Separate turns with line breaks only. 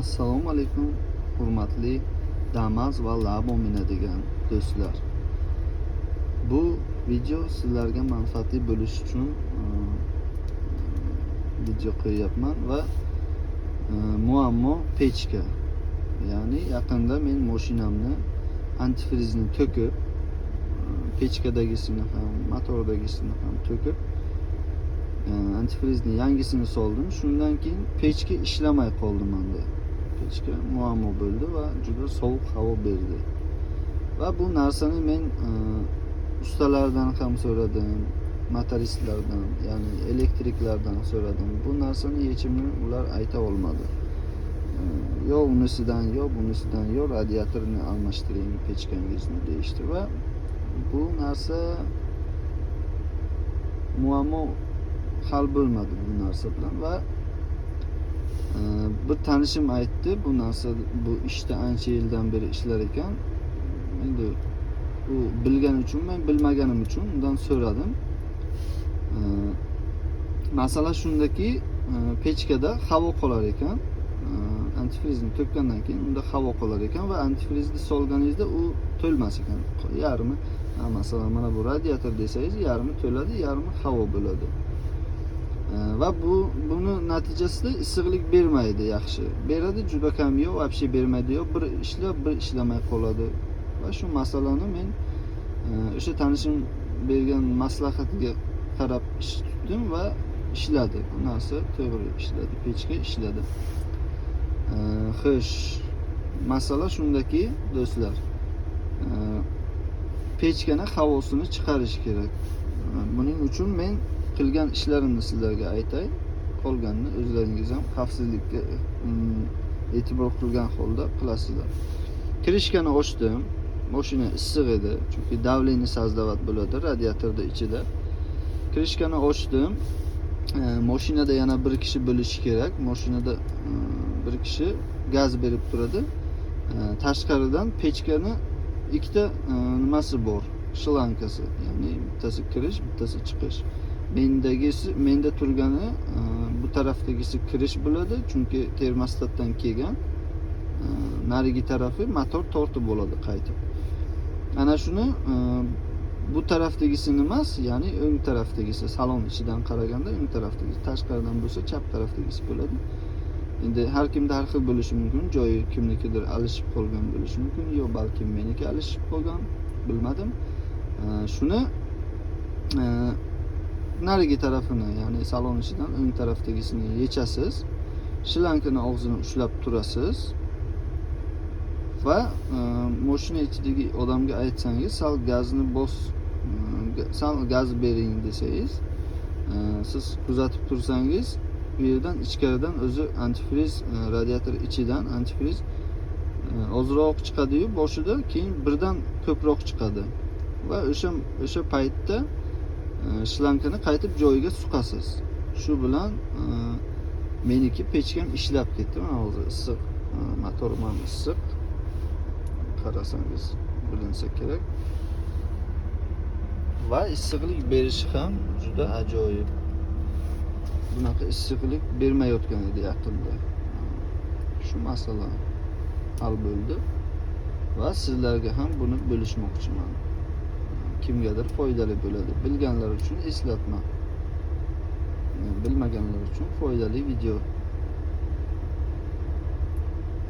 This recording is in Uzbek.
Assalomu alaykum, hurmatli Damas va Labo minadigan do'stlar. Bu video sizlarga manfaatli bo'lishi uchun video qo'yyapman va muammo pechka. Ya'ni yaqinda men mashinamni antifrizni to'kib, pechkadagisini ham, motordagisini ham to'kib, antifrizni yangisini soldim. Shundan keyin pechka ishlamay qoldi menda. Pechka muammo bo'ldi va juda sovuq havo berdi. Va bu narsani men ustalardan ham so'radim, motoristlardan, ya'ni elektriklardan so'radim. Bu narsani yechimini ular ayta olmadi. Yo unisidan, yo bunisidan, yo radiatorni almashtiring pechkangizni deyishdi va bu narsa muammo hal bo'lmadi bu narsa bilan va bir tanishim aytdi, bu narsa bu ishda ancha yildan beri ishlar ekan. Endi bu bilgani uchun, men bilmaganim uchun undan so'radim. Masala shundaki, pechkada havo qolar ekan. Antifrizni to'kkandan keyin unda havo qolar ekan va antifrizni solganingizda u to'lmas ekan. Yarmi, masalan mana bu radiator desangiz, yarmi to'ladi, yarmi havo bo'ladi. Va buni natijasida issiqlik bermaydi yaxshi. Beradi juda kam, yo вообще bermaydi, yo bir ishlab bir ishlamay qoladi. Va shu masalani men o'sha tanishim bergan maslahatiga qarab ish tutdim va ishladi. Bu narsa to'g'ri ishladi, pechka ishladi. Xo'sh, masala shundaki, do'stlar, pechkani havosini chiqarish kerak. Buning uchun men qilgan ishlarimni sizlarga aytay. Qolganini o'zlaringiz ham xavfsizlikka e'tibor qilgan holda qilasizlar. Krishkani ochdim. Mashina issiq edi, chunki davleniya sazdavat bo'ladi radiatorda ichida. Krishkani ochdim. Mashinada yana bir kishi bo'lishi kerak. Mashinada bir kishi gaz berib turadi. Tashqaridan pechkani ikkita nimasi bor, shlankasi, ya'ni bittasi kirish, bittasi chiqish. Menda turgani bu tarafdagisi kirish bo'ladi, chunki termostatdan kelgan. Narigi tarafi motor tortib bo'ladi qaytib. Ana shuni bu tarafdagisini emas, ya'ni o'ng tarafdagisi, salon ichidan qaraganda o'ng tarafdagisi, tashqaridan bo'lsa chap tarafdagisi bo'ladi. Endi har kimda har xil bo'lishi mumkin, joyi kimnikidir alishib qolgan bo'lishi mumkin, yo balki meniki alishib qolgan, bilmadim. Shuni narigi tarafini, ya'ni salon ichidan o'ng tarafdagisini yechasiz, shlankani og'zini ushlab turasiz va mashina ichidagi odamga aytsangiz, sal gazni sal gaz bering desangiz, siz kuzatib tursangiz, bu yerdan ichkaridan o'zi antifriz, radiator ichidan antifriz ozroq chiqadi-yu boshida, keyin birdan ko'proq chiqadi va o'sha paytda shlankani qaytib joyiga suqasiz. Shu bilan meniki pechkam ishlab ketdi. Mana hozir issiq, motorim ham issiq. Qarasangiz bilinsa kerak. Va issiqlik berishi ham juda ajoyib. Bunaqa issiqlik bermayotgan edi yaqinda. Shu masala hal bo'ldi va sizlarga ham buni bo'lishmoqchiman. Kimgadir foydali bo'ladi. Bilganlar uchun eslatma. Bilmaganlar uchun foydali video.